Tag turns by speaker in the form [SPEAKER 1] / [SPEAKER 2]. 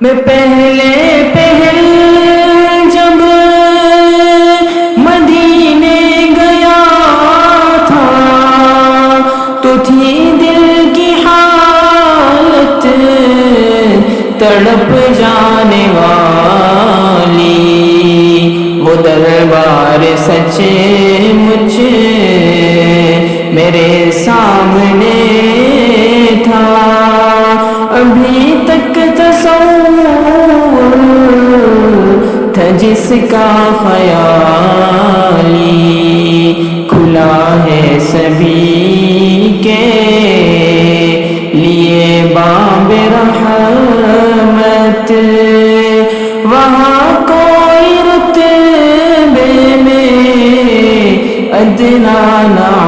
[SPEAKER 1] میں پہلے پہل جب مدینے گیا تھا تو تھی دل کی حالت تڑپ جانے والی، وہ دربار سچے مجھ میرے سامنے تھا، ابھی تک تصور تھا جس کا خیالی، کھلا ہے سبھی کے لیے باب رحمت، وہاں کوئی رتبے میں ادنا نہ